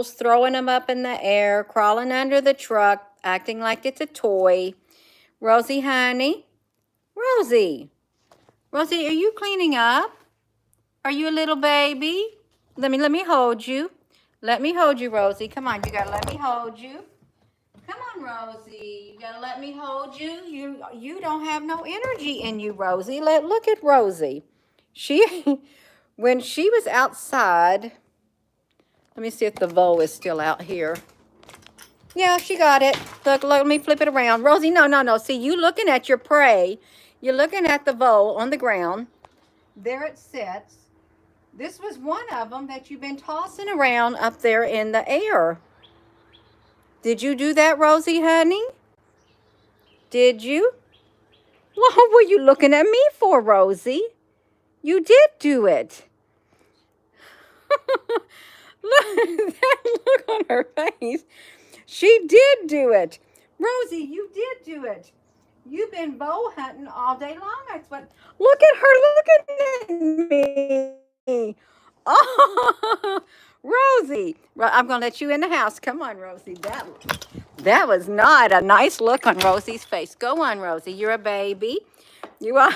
bowls, throwing them up in the air, crawling under the truck, acting like it's a toy. Rosie, honey. Rosie. Rosie, are you cleaning up? Are you a little baby? Let me hold you. Let me hold you, Rosie. Come on, you gotta let me hold you. Come on, Rosie. You gotta let me hold you. You don't have no energy in you, Rosie. Look at Rosie. She when she was outside, let me see if the bowl is still out here. Yeah, she got it. Look, let me flip it around. Rosie, no. See, you looking at your prey. You're looking at the bowl on the ground. There it sits. This was one of them that you've been tossing around up there in the air. Did you do that, Rosie, honey? Did you? What were you looking at me for, Rosie? You did do it. Look, that look on her face. She did do it. Rosie, you did do it. You've been bow hunting all day long. That's what. Look at her looking at me. Oh, Rosie. I'm going to let you in the house. Come on, Rosie. That was not a nice look on Rosie's face. Go on, Rosie. You're a baby. You are.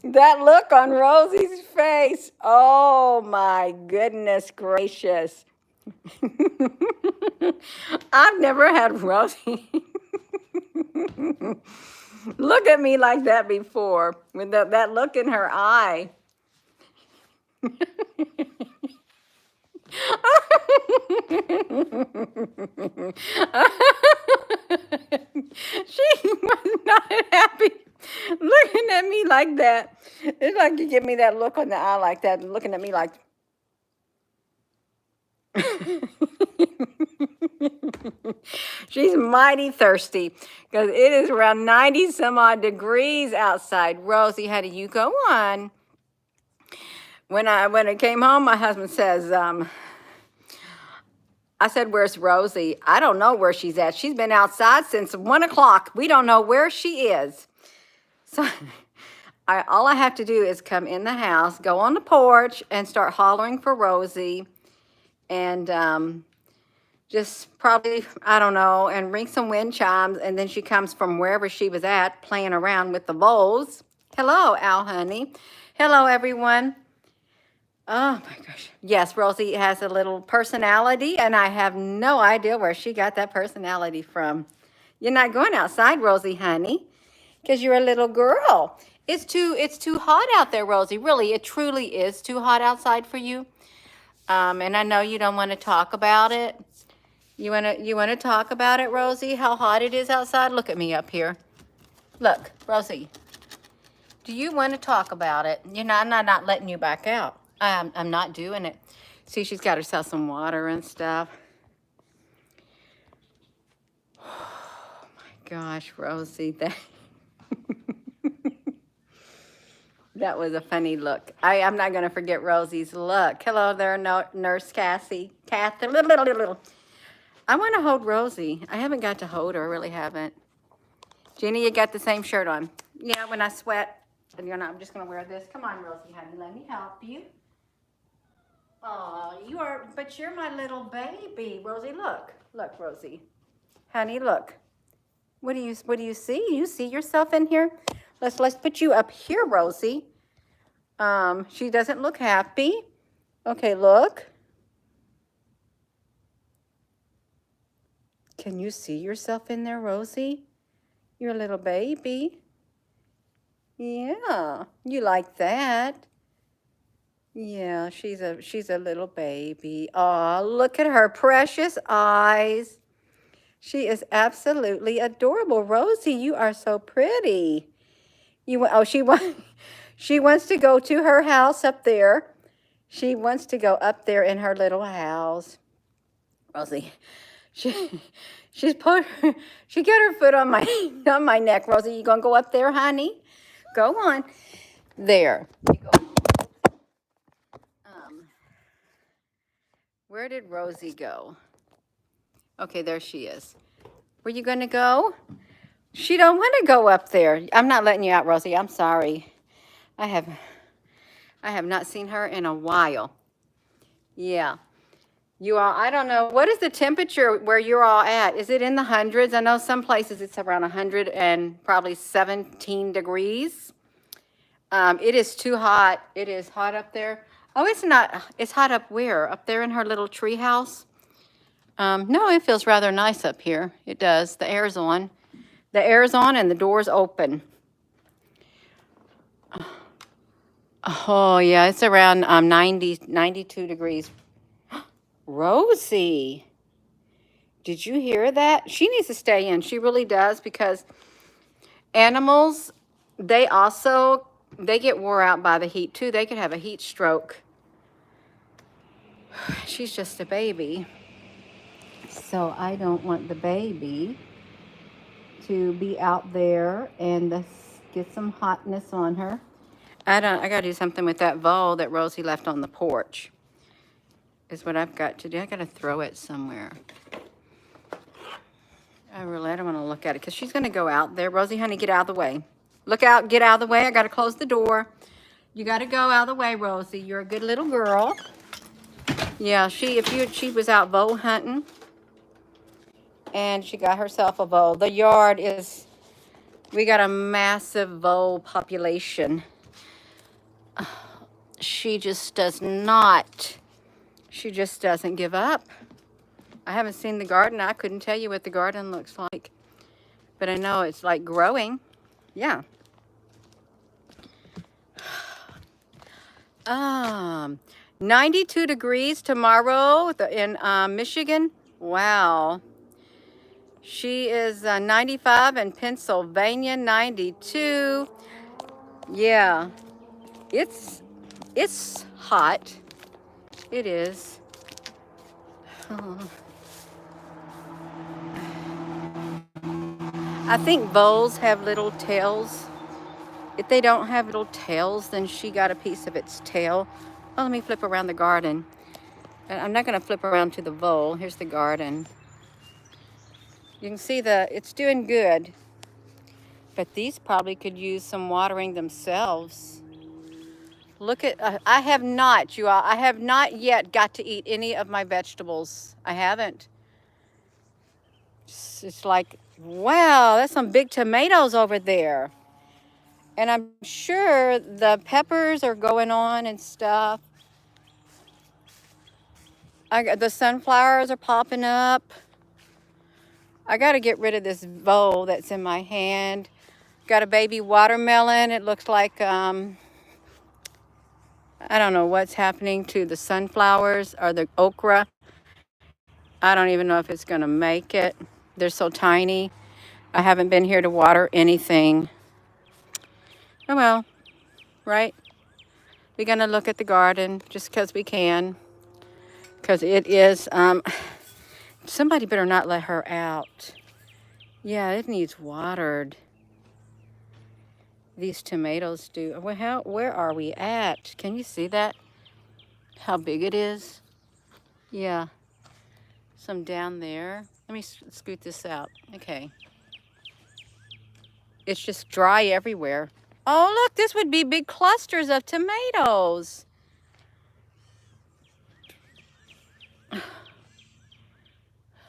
That look on Rosie's face. Oh, my goodness gracious. I've never had Rosie look at me like that before, with that look in her eye. She was not happy looking at me like that. It's like you give me that look on the eye like that, looking at me like. She's mighty thirsty because it is around 90 some odd degrees outside. Rosie, how do you go on? When I came home, my husband says, I said, where's Rosie? I don't know where she's at. She's been outside since 1 o'clock. We don't know where she is. So all I have to do is come in the house, go on the porch, and start hollering for Rosie. And just probably, I don't know, and ring some wind chimes. And then she comes from wherever she was at, playing around with the bowls. Hello, Al, honey. Hello, everyone. Oh, my gosh. Yes, Rosie has a little personality, and I have no idea where she got that personality from. You're not going outside, Rosie, honey, because you're a little girl. It's too hot out there, Rosie. Really, it truly is too hot outside for you. And I know you don't want to talk about it. You wanna talk about it, Rosie? How hot it is outside? Look at me up here. Look, Rosie. Do you want to talk about it? I'm not letting you back out. I'm not doing it. See, she's got herself some water and stuff. Oh my gosh, Rosie, that was a funny look. I'm not going to forget Rosie's look. Hello there, Nurse Cassie. Kathy. I want to hold Rosie. I haven't got to hold her. I really haven't. Jenny, you got the same shirt on. Yeah, when I sweat, I'm just going to wear this. Come on, Rosie, honey. Let me help you. Oh, but you're my little baby. Rosie, look. Look, Rosie. Honey, look. What do you see? You see yourself in here? Let's put you up here, Rosie. She doesn't look happy. Okay, look. Can you see yourself in there, Rosie? You're a little baby. Yeah, you like that. Yeah, she's a little baby. Oh, look at her precious eyes. She is absolutely adorable. Rosie, you are so pretty. She wants to go to her house up there. She wants to go up there in her little house. Rosie, she got her foot on my neck. Rosie, you gonna go up there, honey? Go on. There. You go. Where did Rosie go? Okay, there she is. Where you gonna go? She don't want to go up there. I'm not letting you out, Rosie. I'm sorry. I have not seen her in a while. Yeah. You all, I don't know. What is the temperature where you're all at? Is it in the hundreds? I know some places it's around 100 and probably 17 degrees. It is too hot. It is hot up there. Oh, it's not. It's hot up where? Up there in her little tree house? No, it feels rather nice up here. It does. The air's on. The air's on and the door's open. Oh, yeah, it's around 92 degrees. Rosie, did you hear that? She needs to stay in. She really does, because animals, they get wore out by the heat too. They could have a heat stroke. She's just a baby. So I don't want the baby to be out there and get some hotness on her. I gotta do something with that vole that Rosie left on the porch. Is what I've got to do. I gotta throw it somewhere. I don't want to look at it because she's gonna go out there. Rosie, honey, get out of the way. Look out, get out of the way. I gotta close the door. You gotta go out of the way, Rosie. You're a good little girl. Yeah, she was out vole hunting and she got herself a vole. The yard we got a massive vole population. She just doesn't give up. I haven't seen the garden. I couldn't tell you what the garden looks like, but I know it's like growing. Yeah. 92 degrees tomorrow in Michigan. Wow. She is 95 in Pennsylvania, 92. Yeah. It's hot. It is. Oh. I think voles have little tails. If they don't have little tails, then she got a piece of its tail. Oh, let me flip around the garden. I'm not going to flip around to the vole. Here's the garden. You can see it's doing good. But these probably could use some watering themselves. Look at, I have not yet got to eat any of my vegetables. I haven't. It's like, wow, that's some big tomatoes over there. And I'm sure the peppers are going on and stuff. The sunflowers are popping up. I got to get rid of this bowl that's in my hand. Got a baby watermelon. It looks like, I don't know what's happening to the sunflowers or the okra. I don't even know if it's going to make it. They're so tiny. I haven't been here to water anything. Oh well, right? We're going to look at the garden just because we can. Because it is, somebody better not let her out. Yeah, it needs watered. These tomatoes do. Well, where are we at? Can you see that? How big it is? Yeah. Some down there. Let me scoot this out. Okay. It's just dry everywhere. Oh, look, this would be big clusters of tomatoes.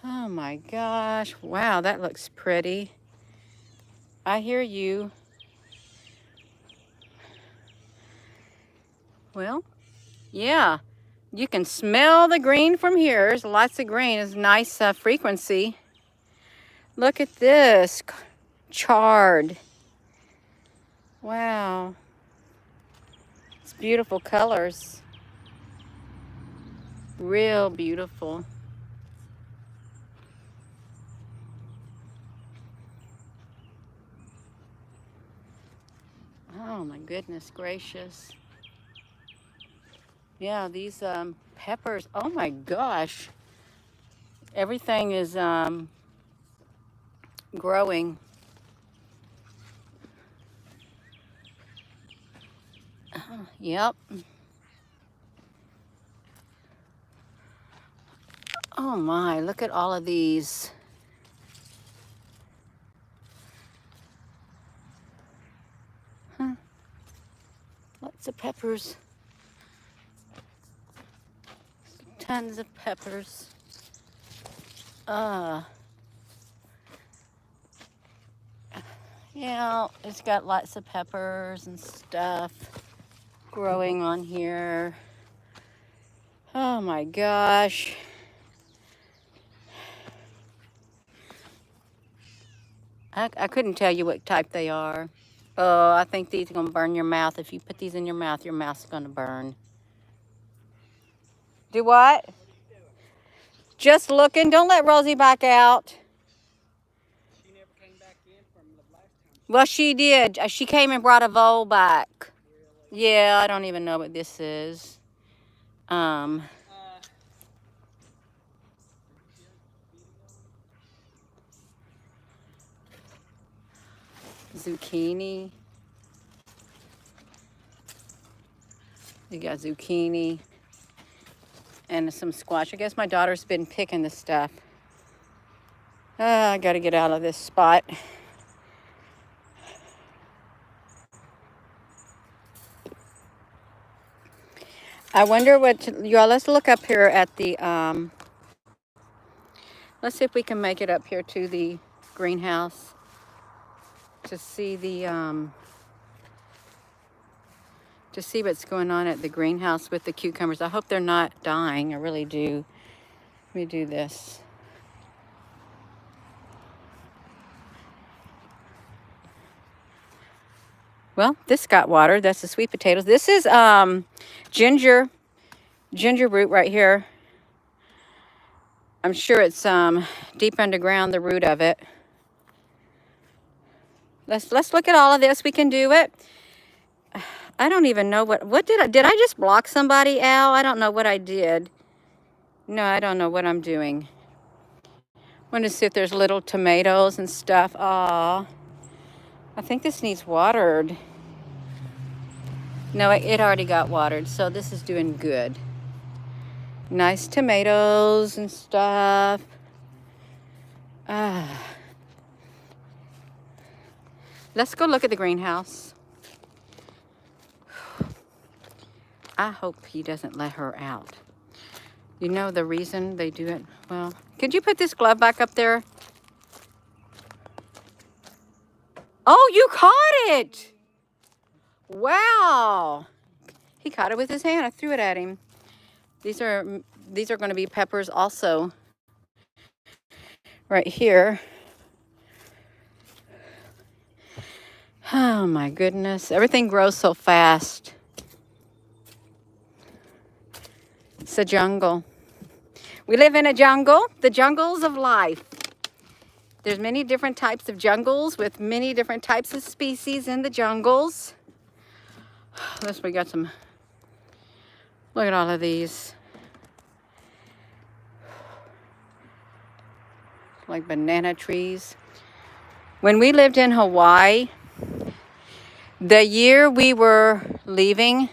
Oh my gosh. Wow, that looks pretty. I hear you. Well, yeah. You can smell the green from here. There's lots of green. It's nice frequency. Look at this. Charred. Wow. It's beautiful colors. Real beautiful. Oh my goodness gracious. Yeah, these peppers, oh my gosh. Everything is growing. Yep. Oh my, look at all of these. Huh. Lots of peppers. kinds of peppers. Yeah, it's got lots of peppers and stuff growing on here. Oh my gosh. I couldn't tell you what type they are. Oh, I think these are going to burn your mouth. If you put these in your mouth's going to burn. Do what? Just looking. Don't let Rosie back out. She never came back in from the last time. Well, she did. She came and brought a vole back. Really? Yeah, I don't even know what this is. Zucchini. You got zucchini and some squash. I guess my daughter's been picking this stuff. I got to get out of this spot. I wonder what, y'all, let's look up here at the, let's see if we can make it up here to the greenhouse to see the, to see what's going on at the greenhouse with the cucumbers. I hope they're not dying. I really do. Let me do this. Well, this got water. That's the sweet potatoes. This is ginger root right here. I'm sure it's deep underground, the root of it. Let's look at all of this. We can do it. I don't even know what did I just block somebody, Al? I don't know what I did. No, I don't know what I'm doing. I want to see if there's little tomatoes and stuff. Aw. I think this needs watered. No, it already got watered, so this is doing good. Nice tomatoes and stuff. Let's go look at the greenhouse. I hope he doesn't let her out. You know the reason they do it? Well, could you put this glove back up there? Oh, you caught it! Wow. He caught it with his hand. I threw it at him. These are going to be peppers also. Right here. Oh my goodness. Everything grows so fast. It's a jungle. We live in a jungle. The jungles of life. There's many different types of jungles with many different types of species in the jungles. We got some, look at all of these. Like banana trees. When we lived in Hawaii, the year we were leaving,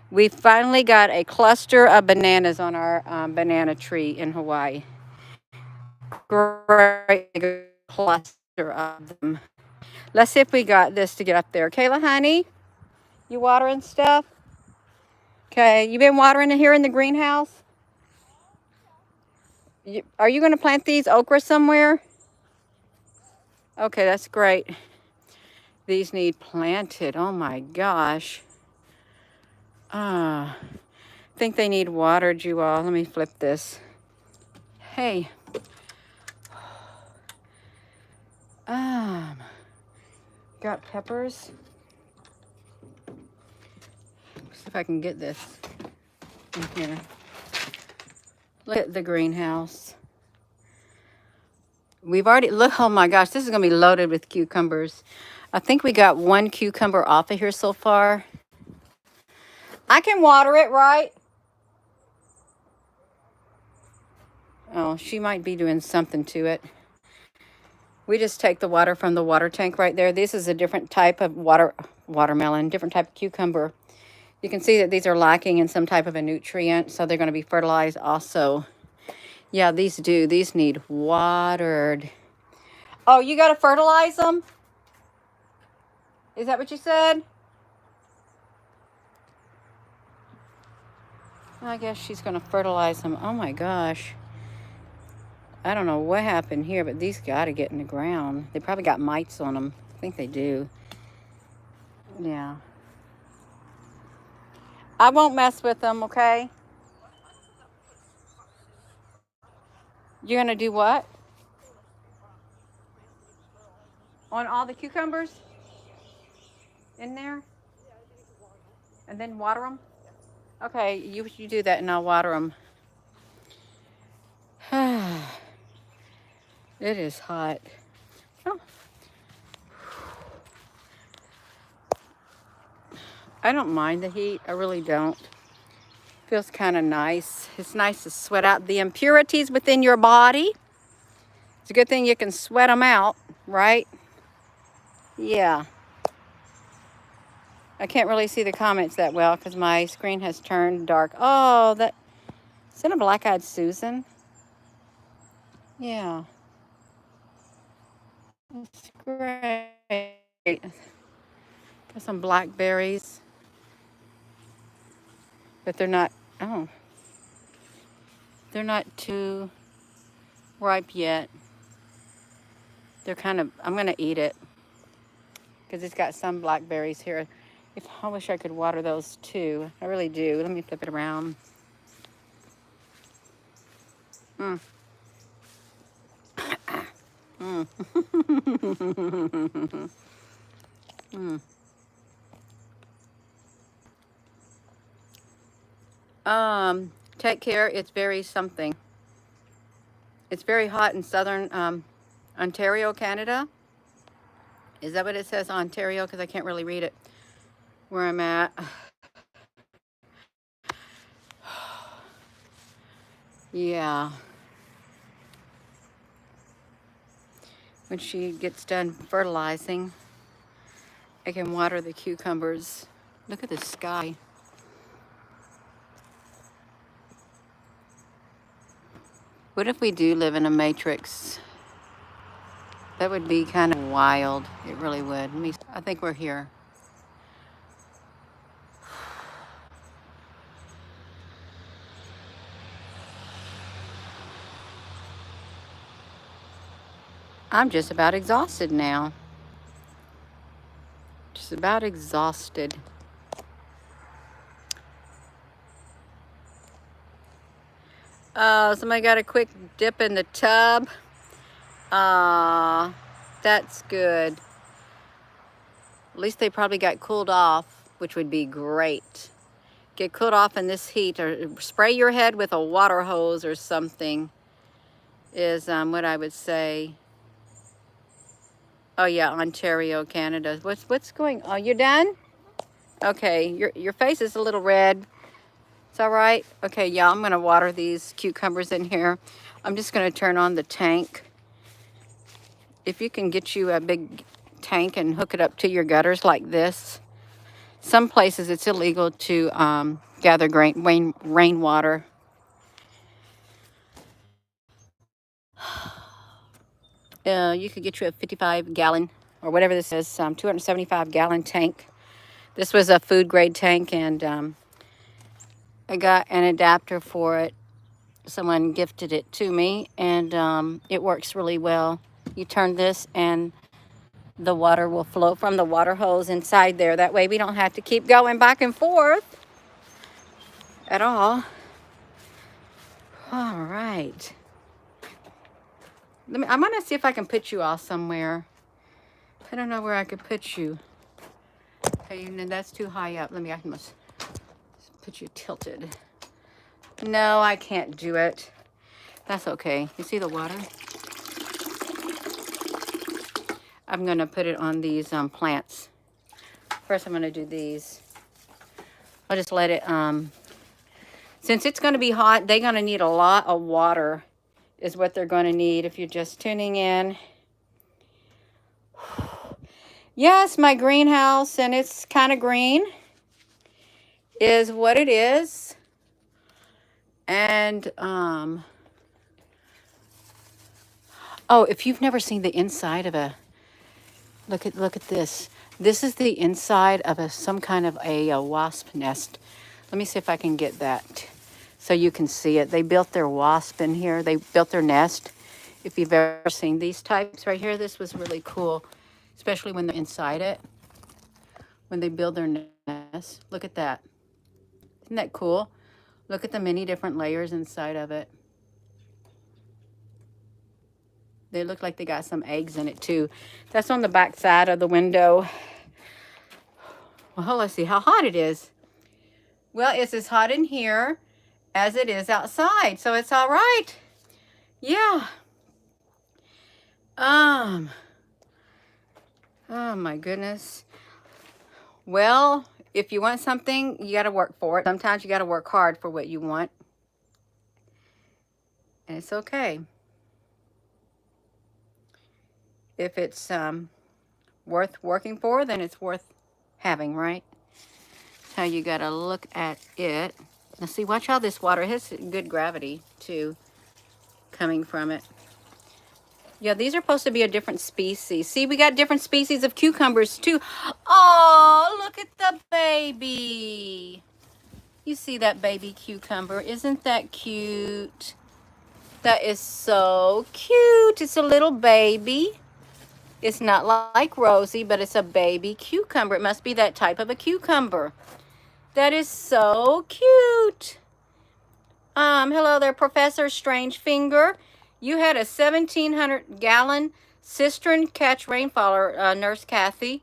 we finally got a cluster of bananas on our banana tree in Hawaii. Great cluster of them. Let's see if we got this to get up there. Kayla, honey, you watering stuff? Okay, you been watering it here in the greenhouse? Are you going to plant these okra somewhere? Okay, that's great. These need planted. Oh my gosh. I think they need watered, you all. Let me flip this. Hey. Got peppers. See if I can get this in here. Look at the greenhouse. We've already, look, oh my gosh, this is going to be loaded with cucumbers. I think we got one cucumber off of here so far. I can water it, right? Oh, she might be doing something to it. We just take the water from the water tank right there. This is a different type of watermelon, different type of cucumber. You can see that these are lacking in some type of a nutrient, so they're going to be fertilized also. Yeah, these need watered. Oh, you got to fertilize them? Is that what you said? I guess she's going to fertilize them. Oh my gosh. I don't know what happened here, but these got to get in the ground. They probably got mites on them. I think they do. Yeah. I won't mess with them, okay? You're going to do what? On all the cucumbers? In there? And then water them? Okay, you do that and I'll water them. It is hot. Oh. I don't mind the heat. I really don't. Feels kind of nice. It's nice to sweat out the impurities within your body. It's a good thing you can sweat them out, right? Yeah. I can't really see the comments that well because my screen has turned dark. Oh, that... Is that a black-eyed Susan? Yeah. That's great. Got some blackberries. But they're not... Oh. They're not too ripe yet. They're kind of... I'm going to eat it. Because it's got some blackberries here. I wish I could water those too. I really do. Let me flip it around. Mm. Mm. Take care. It's very something. It's very hot in southern Ontario, Canada. Is that what it says, Ontario? Because I can't really read it where I'm at. Yeah. When she gets done fertilizing, I can water the cucumbers. Look at the sky. What if we do live in a matrix? That would be kind of wild. It really would. I think we're here. I'm just about exhausted now. Just about exhausted. Oh, somebody got a quick dip in the tub. That's good. At least they probably got cooled off, which would be great. Get cooled off in this heat, or spray your head with a water hose or something is what I would say. Oh yeah, Ontario, Canada. What's going on? You done? Okay, your face is a little red. It's all right? Okay, yeah, I'm gonna water these cucumbers in here. I'm just gonna turn on the tank. If you can get you a big tank and hook it up to your gutters like this. Some places it's illegal to gather rainwater. You could get you a 55-gallon or whatever this is, 275-gallon tank. This was a food grade tank, and I got an adapter for it. Someone gifted it to me, and it works really well. You turn this and the water will flow from the water hose inside there. That way we don't have to keep going back and forth at all. All right. I'm gonna see if I can put you all somewhere. I don't know where I could put you. Okay, and then that's too high up. I must put you tilted. No, I can't do it. That's okay. You see the water? I'm gonna put it on these plants. First, I'm gonna do these. I'll just let it, since it's gonna be hot, they're gonna need a lot of water is what they're gonna need if you're just tuning in. Yes, my greenhouse, and it's kind of green, is what it is. And, oh, if you've never seen the inside of a, look at this. This is the inside of some kind of a wasp nest. Let me see if I can get that. so you can see it. They built their wasp in here. They built their nest. If you've ever seen these types right here, this was really cool, especially when they're inside it, when they build their nest. Look at that. Isn't that cool? Look at the many different layers inside of it. They look like they got some eggs in it too. That's on the back side of the window. Well, let's see how hot it is. Well, it's as hot in here as it is outside, so it's all right. Yeah. Oh my goodness. Well, if you want something, you got to work for it. Sometimes you got to work hard for what you want. And it's okay. If it's worth working for, then it's worth having, right? That's how you got to look at it. Now see, watch how this water has good gravity too coming from it. Yeah, these are supposed to be a different species. See, we got different species of cucumbers too. Oh, look at the baby. You see that baby cucumber? Isn't that cute? That is so cute. It's a little baby. It's not like Rosie, but it's a baby cucumber. It must be that type of a cucumber. That is so cute. Hello there, Professor Strangefinger. You had a 1,700-gallon cistern catch rainfall, Nurse Kathy,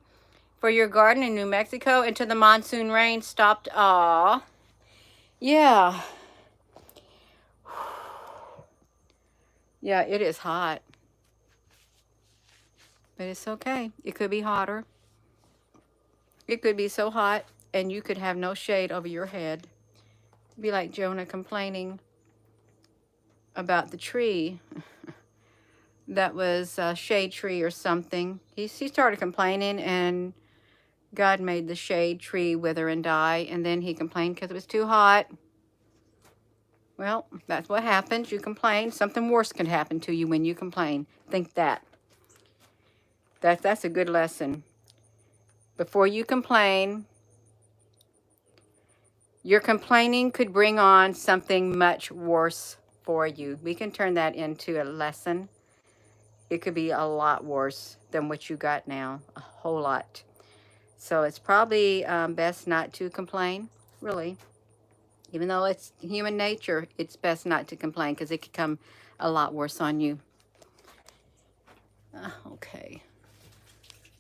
for your garden in New Mexico until the monsoon rain stopped. Aw. Yeah. Yeah, it is hot. But it's okay. It could be hotter. It could be so hot, and you could have no shade over your head. Be like Jonah complaining about the tree that was a shade tree or something. He started complaining, and God made the shade tree wither and die, and then he complained because it was too hot. Well, that's what happens. You complain. Something worse can happen to you when you complain. Think that. That's a good lesson. Before you complain, your complaining could bring on something much worse for you. We can turn that into a lesson. It could be a lot worse than what you got now, a whole lot. So it's probably best not to complain, really. Even though it's human nature, it's best not to complain because it could come a lot worse on you. Okay.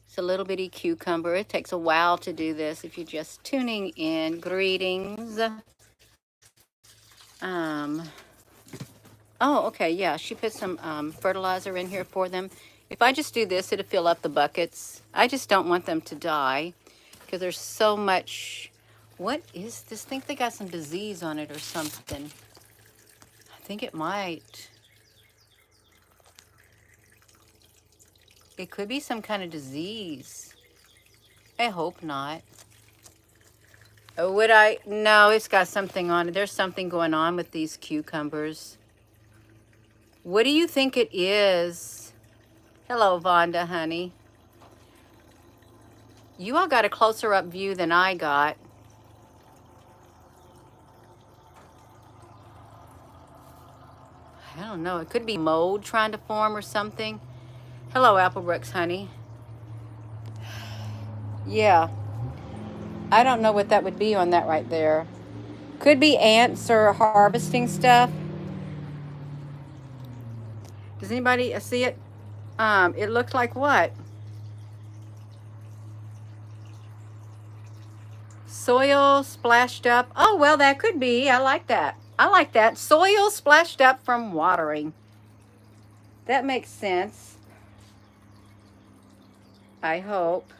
It's a little bitty cucumber. It takes a while to do this if you're just tuning in. Greetings. Oh, okay, yeah, she put some fertilizer in here for them. If I just do this, it'll fill up the buckets. I just don't want them to die because there's so much. What is this? I think they got some disease on it or something. I think it might. It could be some kind of disease. I hope not. Would I? No, it's got something on it. There's something going on with these cucumbers. What do you think it is? Hello, Vonda, honey. You all got a closer up view than I got. I don't know. It could be mold trying to form or something. Hello, Applebrooks, honey. Yeah. I don't know what that would be on that right there. Could be ants or harvesting stuff. Does anybody see it? It looks like what? Soil splashed up. Oh, well, that could be. I like that. I like that. Soil splashed up from watering. That makes sense. I hope.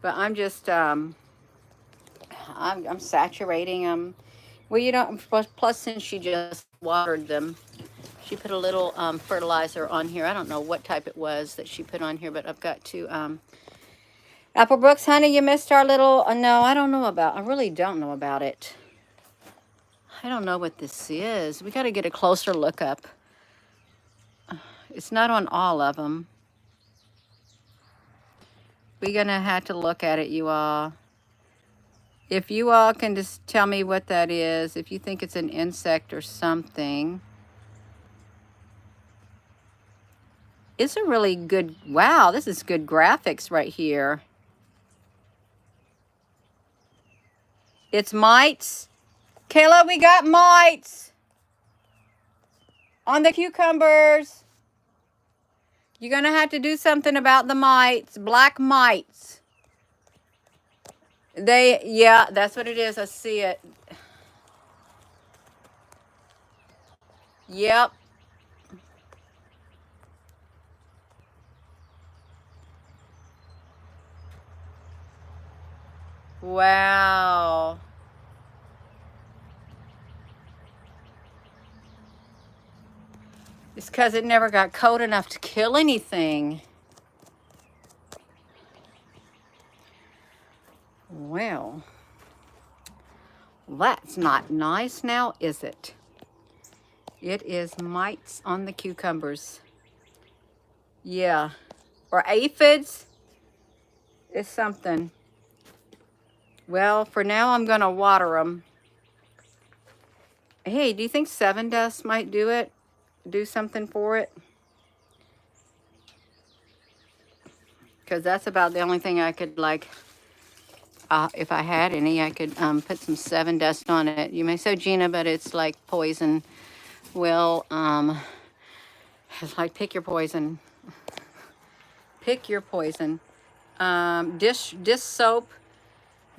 But I'm just, I'm saturating them. Well, you don't, plus since she just watered them, she put a little fertilizer on here. I don't know what type it was that she put on here, but I've got to, Applebrooks, honey, you missed our little, no, I don't know about, I really don't know about it. I don't know what this is. We got to get a closer look up. It's not on all of them. We're going to have to look at it, you all. If you all can just tell me what that is, if you think it's an insect or something. It's a really good, wow, this is good graphics right here. It's mites. Kayla, we got mites on the cucumbers. You're gonna have to do something about the mites, black mites. Yeah, that's what it is. I see it. Yep. Wow. It's because it never got cold enough to kill anything. Well, that's not nice now, is it? It is mites on the cucumbers. Yeah. Or aphids. It's something. Well, for now, I'm going to water them. Hey, do you think 7 dust might do it? Do something for it? Because that's about the only thing I could, like, if I had any, I could put some 7 dust on it. You may say, Gina, but it's like poison. Well, it's like pick your poison. Pick your poison. Dish soap.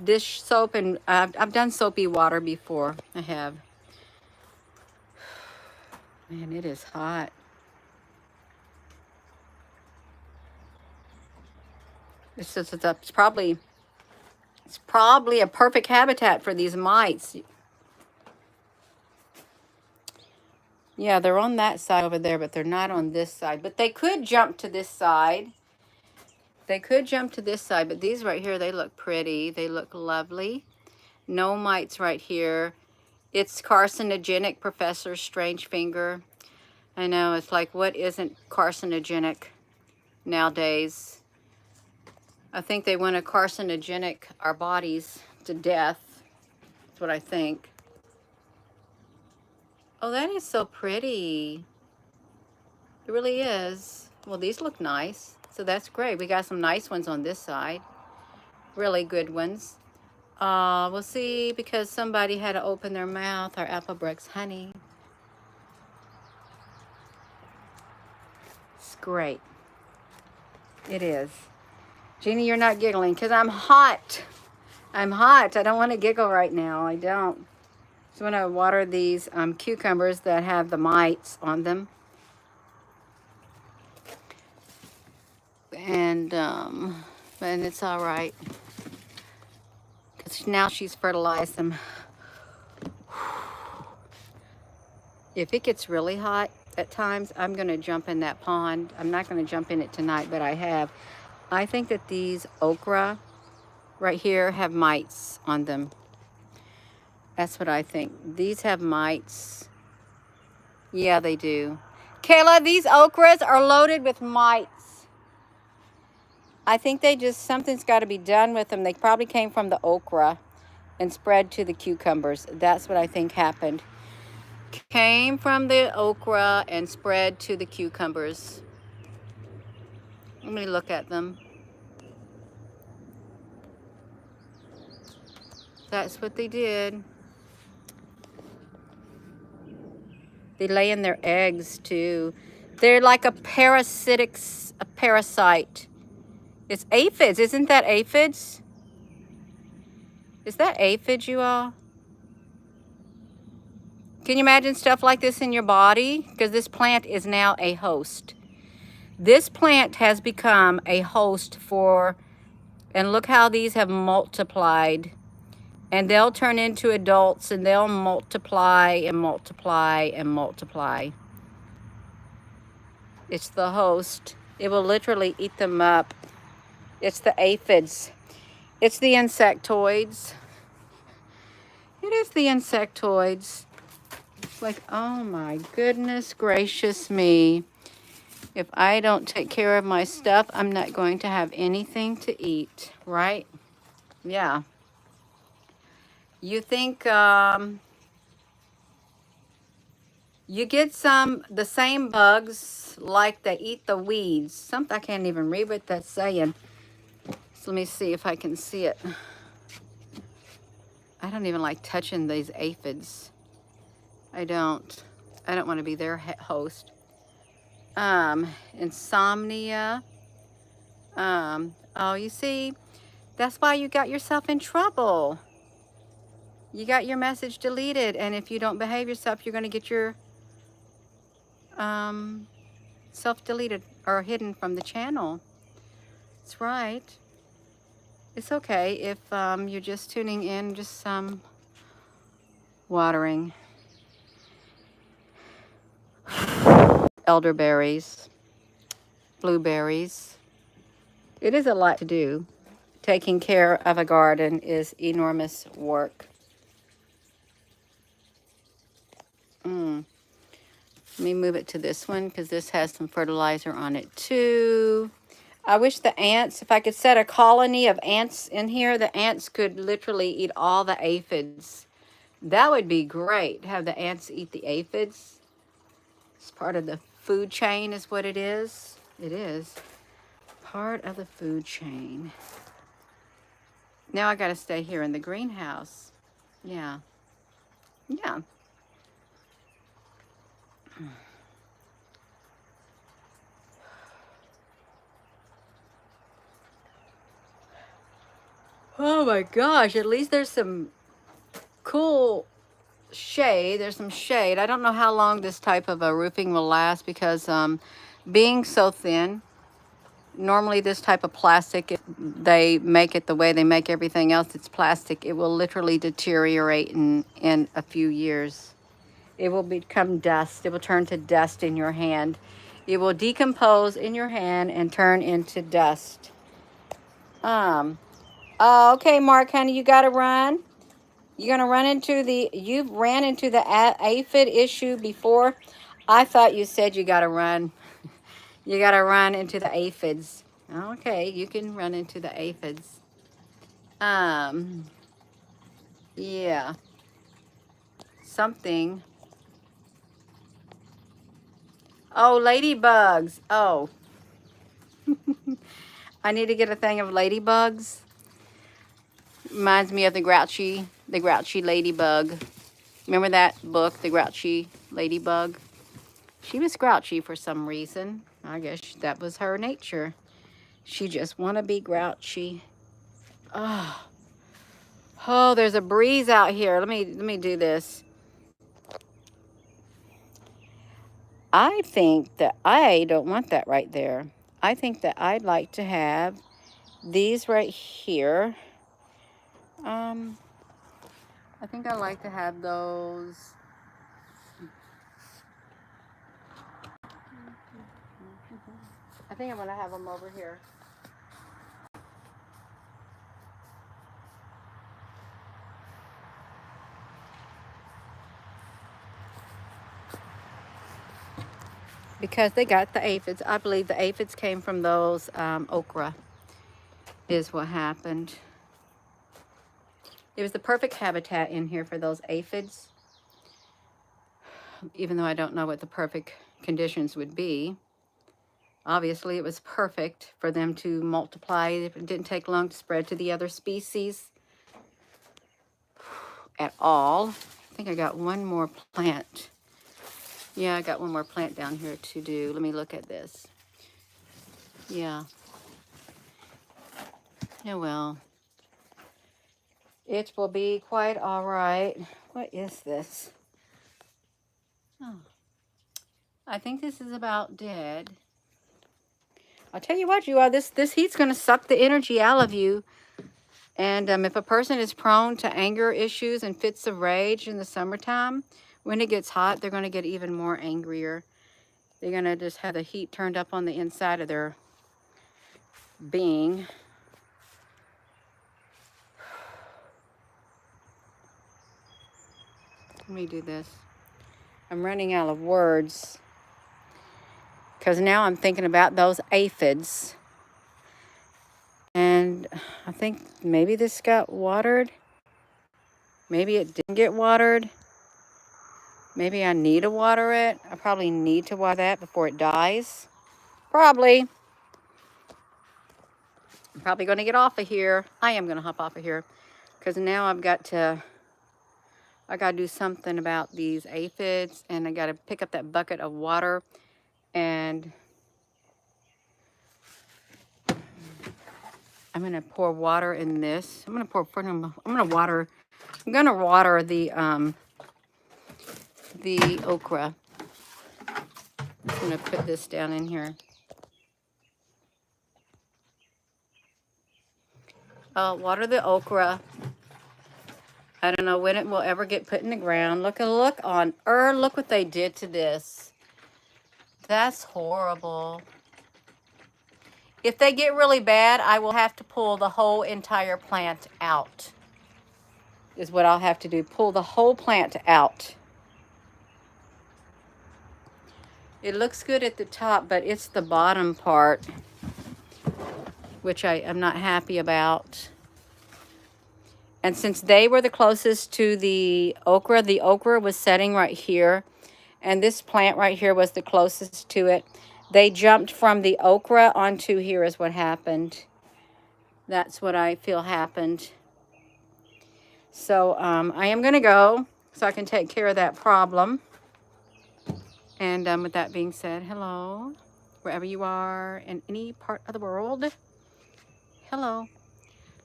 Dish soap, and I've done soapy water before. I have. Man, it is hot. It's probably a perfect habitat for these mites. Yeah, they're on that side over there, but they're not on this side. But they could jump to this side. They could jump to this side, but these right here, they look pretty. They look lovely. No mites right here. It's carcinogenic, Professor Strange Finger. I know, it's like, what isn't carcinogenic nowadays? I think they want to carcinogenic our bodies to death. That's what I think. Oh, that is so pretty. It really is. Well, these look nice. So that's great. We got some nice ones on this side. Really good ones. We'll see, because somebody had to open their mouth. Our Applebrook's honey. It's great. It is. Jeannie, you're not giggling because I'm hot. I'm hot. I don't want to giggle right now. I don't. So I'm going to water these cucumbers that have the mites on them. And it's all right. Because now she's fertilized them. If it gets really hot at times, I'm going to jump in that pond. I'm not going to jump in it tonight, but I have. I think that these okra right here have mites on them. That's what I think. These have mites. Yeah, they do. Kayla, these okras are loaded with mites. I think something's got to be done with them. They probably came from the okra and spread to the cucumbers. That's what I think happened. Came from the okra and spread to the cucumbers. Let me look at them. That's what they did. They lay in their eggs too. They're like a parasite. It's aphids. Isn't that aphids? Is that aphids, you all? Can you imagine stuff like this in your body? Because this plant is now a host. This plant has become a host for, and look how these have multiplied. And they'll turn into adults, and they'll multiply and multiply and multiply. It's the host. It will literally eat them up. It's the aphids. It's the insectoids. It is the insectoids. It's like, oh my goodness gracious me. If I don't take care of my stuff, I'm not going to have anything to eat, right? Yeah. You think you get the same bugs like they eat the weeds. Something I can't even read what that's saying. So let me see if I can see it. I don't even like touching these aphids. I don't want to be their host. Insomnia. Oh, you see, that's why you got yourself in trouble. You got your message deleted, and if you don't behave yourself, you're going to get your self deleted or hidden from the channel. That's right. It's okay if you're just tuning in, just watering. Elderberries, blueberries. It is a lot to do. Taking care of a garden is enormous work. Let me move it to this one because this has some fertilizer on it too. I wish the ants, if I could set a colony of ants in here, the ants could literally eat all the aphids. That would be great, have the ants eat the aphids. It's part of the food chain is what it is. It is part of the food chain. Now I got to stay here in the greenhouse. Yeah. Yeah. Oh my gosh, at least there's some cool shade. There's some shade. I don't know how long this type of a roofing will last because being so thin, normally this type of plastic, they make it the way they make everything else. It's plastic. It will literally deteriorate in a few years. It will become dust. It will turn to dust in your hand. It will decompose in your hand and turn into dust. Okay, Mark, honey, you got to run. You're going to run into you've ran into the aphid issue before. I thought you said you got to run. You got to run into the aphids. Okay, you can run into the aphids. Yeah. Something. Oh, ladybugs. Oh. I need to get a thing of ladybugs. Reminds me of the grouchy ladybug. Remember that book, The Grouchy Ladybug? She was grouchy for some reason. I guess that was her nature. She just want to be grouchy. Oh. Oh, there's a breeze out here. Let me do this. I think that I don't want that right there. I think that I'd like to have these right here. I think I like to have those. I think I'm going to have them over here. Because they got the aphids. I believe the aphids came from those okra is what happened. It was the perfect habitat in here for those aphids. Even though I don't know what the perfect conditions would be. Obviously, it was perfect for them to multiply. It didn't take long to spread to the other species at all. I think I got one more plant. Yeah, I got one more plant down here to do. Let me look at this. Yeah. Yeah, well. It will be quite all right. What is this? Oh. I think this is about dead. I'll tell you what, you are. This heat's going to suck the energy out of you. And if a person is prone to anger issues and fits of rage in the summertime, when it gets hot, they're going to get even more angrier. They're going to just have the heat turned up on the inside of their being. Let me do this. I'm running out of words because now I'm thinking about those aphids. And I think maybe this got watered. Maybe it didn't get watered. Maybe I need to water it. I probably need to water that before it dies. Probably. I'm probably going to get off of here. I am going to hop off of here. Because now I got to do something about these aphids. And I got to pick up that bucket of water. And I'm going to pour water in this. I'm going to water the okra. I'm going to put this down in here. I'll water the okra. I don't know when it will ever get put in the ground. Look on earth. Look what they did to this. That's horrible. If they get really bad, I will have to pull the whole entire plant out. Is what I'll have to do. Pull the whole plant out. It looks good at the top, but it's the bottom part, which I am not happy about. And since they were the closest to the okra was setting right here, and this plant right here was the closest to it. They jumped from the okra onto here is what happened. That's what I feel happened. So I am going to go so I can take care of that problem. And with that being said, hello, wherever you are in any part of the world. Hello.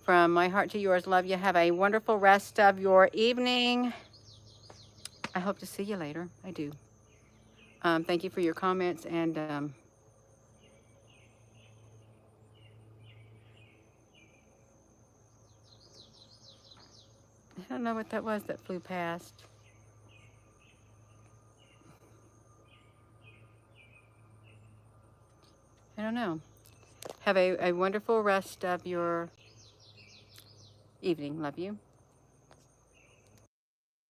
From my heart to yours, love you. Have a wonderful rest of your evening. I hope to see you later. I do. Thank you for your comments, and I don't know what that was that flew past. I don't know. Have a wonderful rest of your evening. Love you.